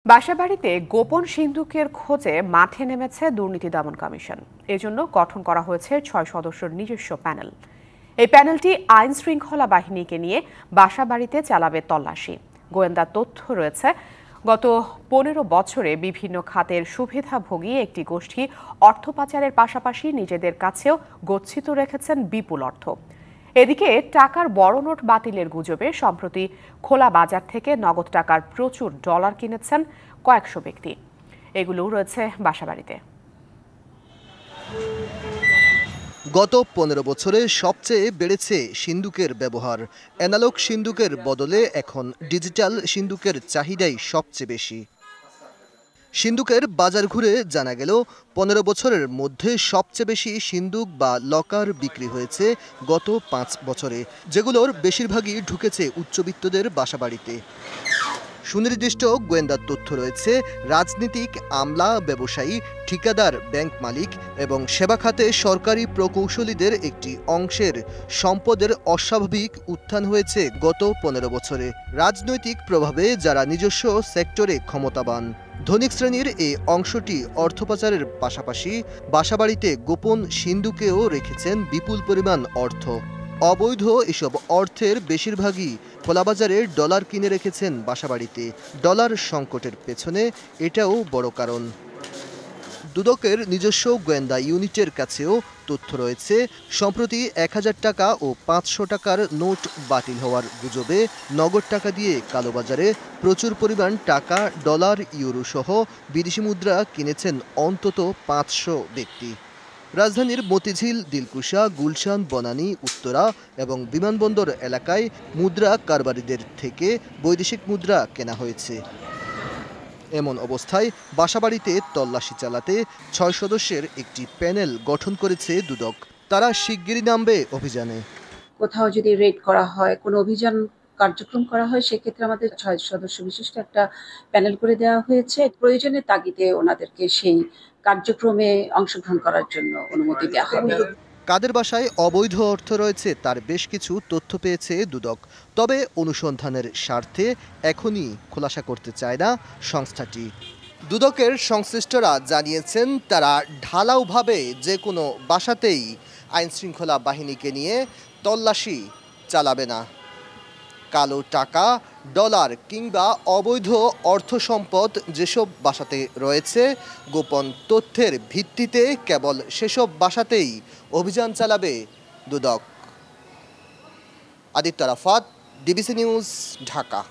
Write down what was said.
বাসাবাড়িতে গোপন সিন্দুকের খোঁজে মাঠে নেমেছে দুর্নীতি দমন কমিশন। এজন্য গঠন করা হয়েছে ৬ সদস্যের নিজস্ব প্যানেল। এই প্যানেলটি আইন শৃঙ্খলা বাহিনীকে নিয়ে বাসাবাড়িতে চালাবে তল্লাশি। গোয়েন্দা তথ্য রয়েছে, গত ১৫ বছরে বিভিন্ন খাতের সুবিধাভোগী একটি গোষ্ঠী অর্থ পাচারের পাশাপাশি নিজেদের কাছেও গচ্ছিত রেখেছেন বিপুল অর্থ। এদিকে টাকার বড় নোট বাতিলের গুজবে সম্প্রতি খোলা বাজার থেকে নগদ টাকার প্রচুর ডলার কিনেছেন কয়েকশো ব্যক্তি। এগুলো রয়েছে বাসাবাড়িতে। গত ১৫ বছরে সবচেয়ে বেড়েছে সিন্দুকের ব্যবহার। অ্যানালগ সিন্দুকের বদলে এখন ডিজিটাল সিন্দুকের চাহিদাই সবচেয়ে বেশি। সিন্দুকের বাজার ঘুরে জানা গেল ১৫ বছরের মধ্যে সবচেয়ে বেশি সিন্দুক বা লকার বিক্রি হয়েছে গত ৫ বছরে, যেগুলোর বেশিরভাগই ঢুকেছে উচ্চবিত্তদের বাসাবাড়িতে। সুনির্দিষ্ট গোয়েন্দা তথ্য রয়েছে, রাজনীতিক, আমলা, ব্যবসায়ী, ঠিকাদার, ব্যাংক মালিক এবং সেবা খাতে সরকারি প্রকৌশলীদের একটি অংশের সম্পদের অস্বাভাবিক উত্থান হয়েছে গত ১৫ বছরে। রাজনৈতিক প্রভাবে যারা নিজস্ব সেক্টরে ক্ষমতাবান, ধনিক শ্রেণীর এই অংশটি অর্থ পাচারের পাশাপাশি বাসাবাড়িতে গোপন সিন্দুকেও রেখেছেন বিপুল পরিমাণ অর্থ। অবৈধ এসব অর্থের বেশিরভাগই খোলাবাজারে ডলার কিনে রেখেছেন বাসাবাড়িতে। ডলার সংকটের পেছনে এটাও বড় কারণ। দুদকের নিজস্ব গোয়েন্দা ইউনিটের কাছেও তথ্য রয়েছে। সম্প্রতি ১,০০০ টাকা ও ৫০০ টাকার নোট বাতিল হওয়ার গুজবে নগদ টাকা দিয়ে কালোবাজারে প্রচুর পরিমাণ টাকা, ডলার, ইউরো সহ বিদেশি মুদ্রা কিনেছেন অন্তত ৫০০ ব্যক্তি। রাজধানীর মতিঝিল, দিলকুশা, গুলশান, বনানী, উত্তরা এবং বিমানবন্দর এলাকায় মুদ্রা কারবারিদের থেকে বৈদেশিক মুদ্রা কেনা হয়েছে। এমন অবস্থায় বাসাবাড়িতে তল্লাশি চালাতে ৬ সদস্যের একটি প্যানেল গঠন করেছে দুদক। তারা শিগগিরই নামবে অভিযানে। কোথাও যদি রেড করা হয়, কোনো অভিযান কার্যক্রম করা হয়, সেক্ষেত্রে আমাদের ৬ সদস্য বিশিষ্ট একটা প্যানেল করে দেওয়া হয়েছে। প্রয়োজনের তাগিদে ওনাদেরকে সেই কার্যক্রমে অংশগ্রহণ করার জন্য অনুমতি দেওয়া হবে। কাদের বাসায় অবৈধ অর্থ রয়েছে তার বেশ কিছু তথ্য পেয়েছে দুদক। তবে অনুসন্ধানের স্বার্থে এখনই খোলাসা করতে চায় না সংস্থাটি। দুদকের সংশ্লিষ্টরা জানিয়েছেন, তারা ঢালাওভাবে যে কোনো বাসাতেই আইনশৃঙ্খলা বাহিনীকে নিয়ে তল্লাশি চালাবে না। কালো টাকা, ডলার কিংবা অবৈধ অর্থ সম্পদ যেসব বাসাতে রয়েছে, গোপন তথ্যের ভিত্তিতে কেবল সেসব বাসাতেই অভিযান চালাবে দুদক। Aditya Rafat, DBC news, Dhaka.